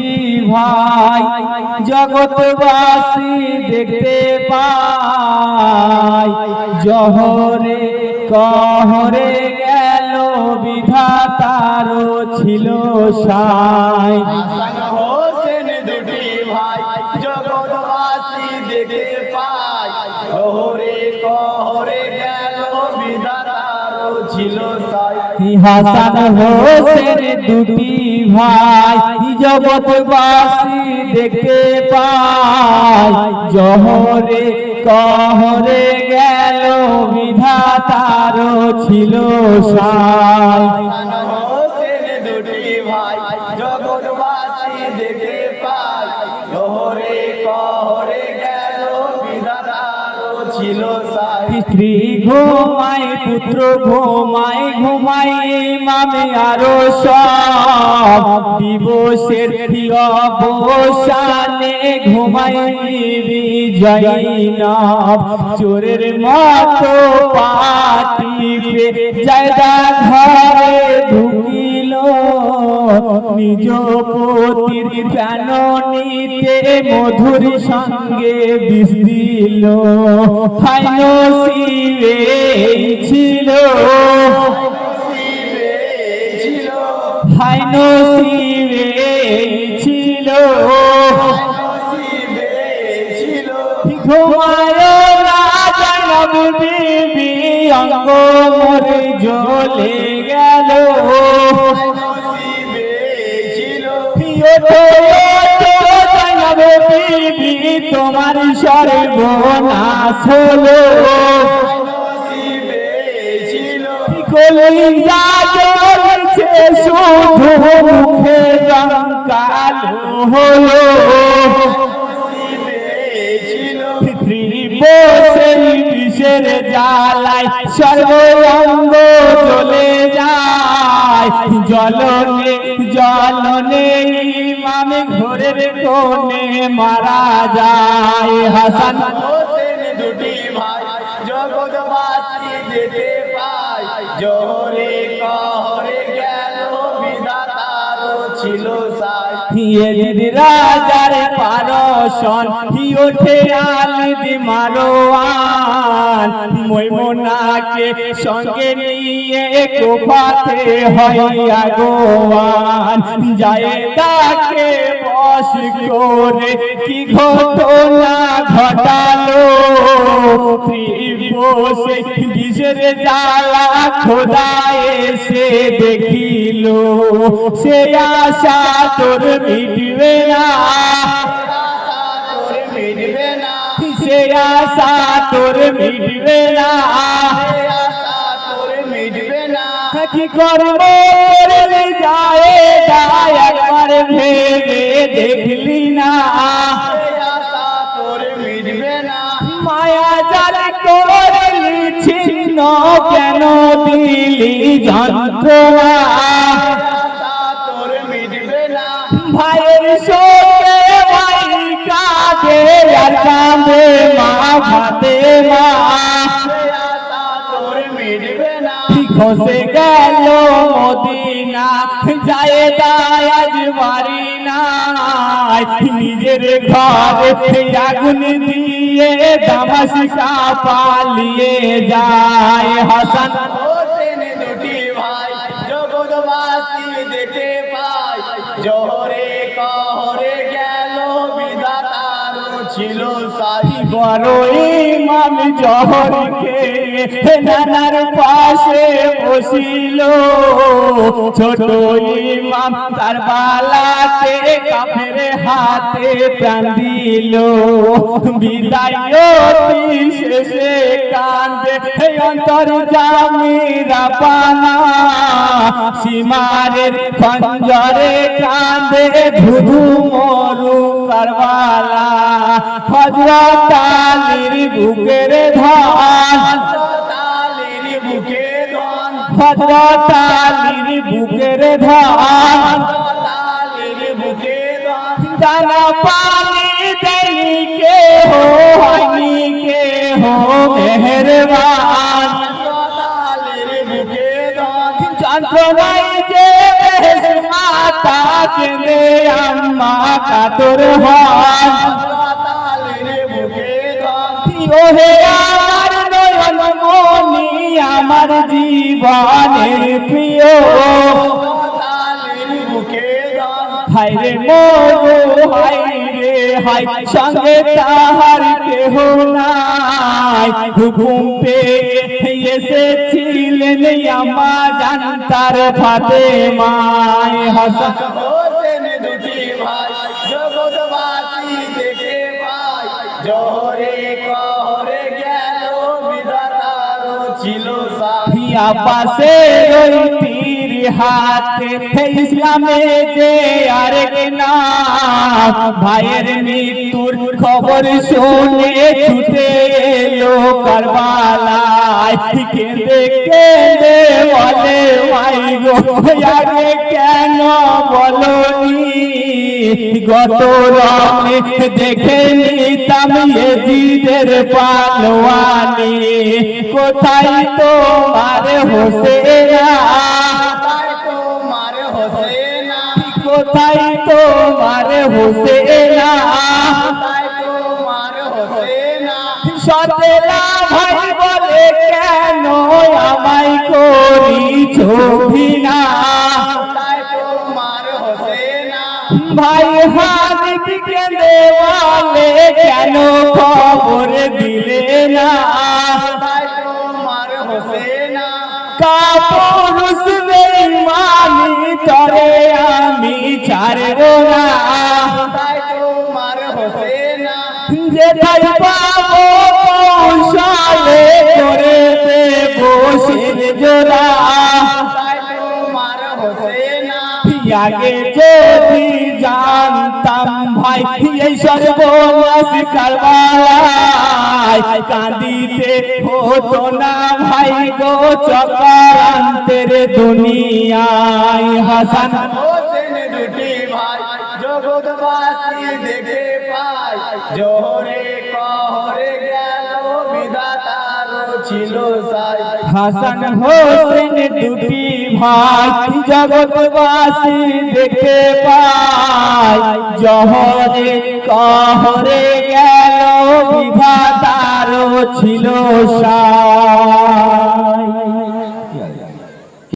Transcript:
দুটি ভাই জগৎবাসী দেখতে পায়, জহরে কহরে গেল বিধাতারও ছিল সাই। হাসান হোসেন দুটি ভাই জগৎবাসী দেখতে পায়, জহরে কহরে গেল বিধাতারও ছিল সাই। হাসান হোসেন দুটি ভাই জগৎবাসী দেখতে পায়, জহরে কহরে গেল বিধাতারও ছিল সাই। হাসান হোসেন দুটি ভাই জগৎবাসী দেখতে পায়, জহরে কহরে গেল বিধাতারও ছিল সাই। স্ত্রী ঘুমায় পুত্র ঘুমায় ঘুমায় ইমামে আরো সব, দিবসের অবসানে ঘুমায় জয়নব। চোরের মতো পাটিপে জায়গা ঘরে ঢুকিল, নিজ পতির প্রাণ নিতে মধুর সঙ্গে বিষ দিল। হায় নসিবে ছিল, হায় নসিবে ছিল, ঘুমায় রাজা বিবি অঙ্গ মরে জ্বলে গেল। বিবি তোমার সর্বনাশ হলো, কলিজা জ্বলছে শুধু মুখে রং কালো হলো। সেই বিষের জ্বালায় সর্বঙ্গ জ্বলে যায়, জ্বলনে জ্বলনে ইমাম ঘরের কোণে মারা যায়। হাসান হোসেন দুটি ভাই জগৎবাসী দেখতে পায়, জহরে কহরে গেল বিধাতারও ছিল সাই। ইয়েজিদ রাজার পারসন ওঠে আলিদ মারোয়ান, মৈমুনাকে সঙ্গে নিয়ে কোফাতে হয় আগোয়ান। যায় তাকে বশ করে কি ঘটনা ঘটালো, বসে বিষের জ্বালা খোদা এসে দেখিল। সে আশা তোর মিটবে না, সে আশা তোর মিটবে না, কি করবো যায় একবার ভেবে দেখলি না। মায়া জাল করলি ছিন্ন কেন দিলি যন্ত্রণা, ভাইয়ের শোকে ভাই কাঁদে আর কাঁদে মা ভাতে মা। খসে গেল মদিনা যায় আজ বাড়ি নাই, নিজের ঘরে আগুন দিয়ে দামাশকা পালিয়ে যায়। হাসান হোসেন দুটি ভাই জগৎবাসী দেখতে পায়, জহরে কহরে গেল বিধাতারও ছিল সাই। বড় ইমাম জহরকে নানার পাশে বসিল, ছোট ইমাম তার বালাতে কাফের হাতে প্রাণ দিল। বিদায় শেষে কান্দে অন্তর জামিরা পানা, সীমারের খঞ্জরে কান্দে ধুধু মরু কারবালা। হযরত আলীর বুকের ধন, হযরত আলীর বুকের ধন, দানা পানি দেই কে হো হয়নি কে হো মেহেরবান। যন্ত্রণায় যে মাতা কেঁদে আম্মা কাতর হন তালির বুকে ধন ওহে আমার নয়ন মনি আমার জীবনের প্রিয় তালির বুকে ধন হায়রে মোর হায়রে হায় সঙ্গে তাহার কেহ নাই হুকুম পেয়ে এসেছিলেন আমার জানতার ফাতেমায় হাসান হোসেন দুটি ভাই জগৎবাসী দেখে পাই জোরে কহরে গেল বিধাতার ছিল সাথী আব্বাসের ওই তীর হাতে ইসলামে যে আরেক নাম ভাইয়ের মৃত্যুর খবর শুনে ছুটে এলো কারবালায় কেঁদে কেঁদে বলে ভাই গো আগে কেন বলনি গত রঙে দেখে নিতাম এজিদের পালোয়ানি কোথায় তোমার হোসেনা তাই তোমার হোসেনা কোথায় তোমার হোসেনা তাই তোমার হোসেনা সতেলা ভাই বলে কেন আমায় করিছ ঘৃণা তাই তোমার হোসেনা ভাই হানিফ কেঁদে বলে কেন খবর দিলে না তাই তোমার হোসেনা কাপুরুষ বেঈমানি তরে আমি ছাড়ব না তাই তোমার হোসেনা যেথায় পাবো কৌশলে করে দেবো শের জোড়া তাই তোমার হোসেনা আগে যদি জানতাম ভাই এই সর্বনাশ কারবালায় কাঁদিতে হতো না ভাই গো চক্রান্তের দুনিয়ায় হাসান হোসেন দুটি ভাই জগৎবাসী দেখে পাই জোরে কহরে গেল বিধাতার ছিল সাই হাসান হোসেন দুটি ভাই জগৎবাসী দেখে পায় জহরে কহরে গেল বিধাতার ছিল সায়।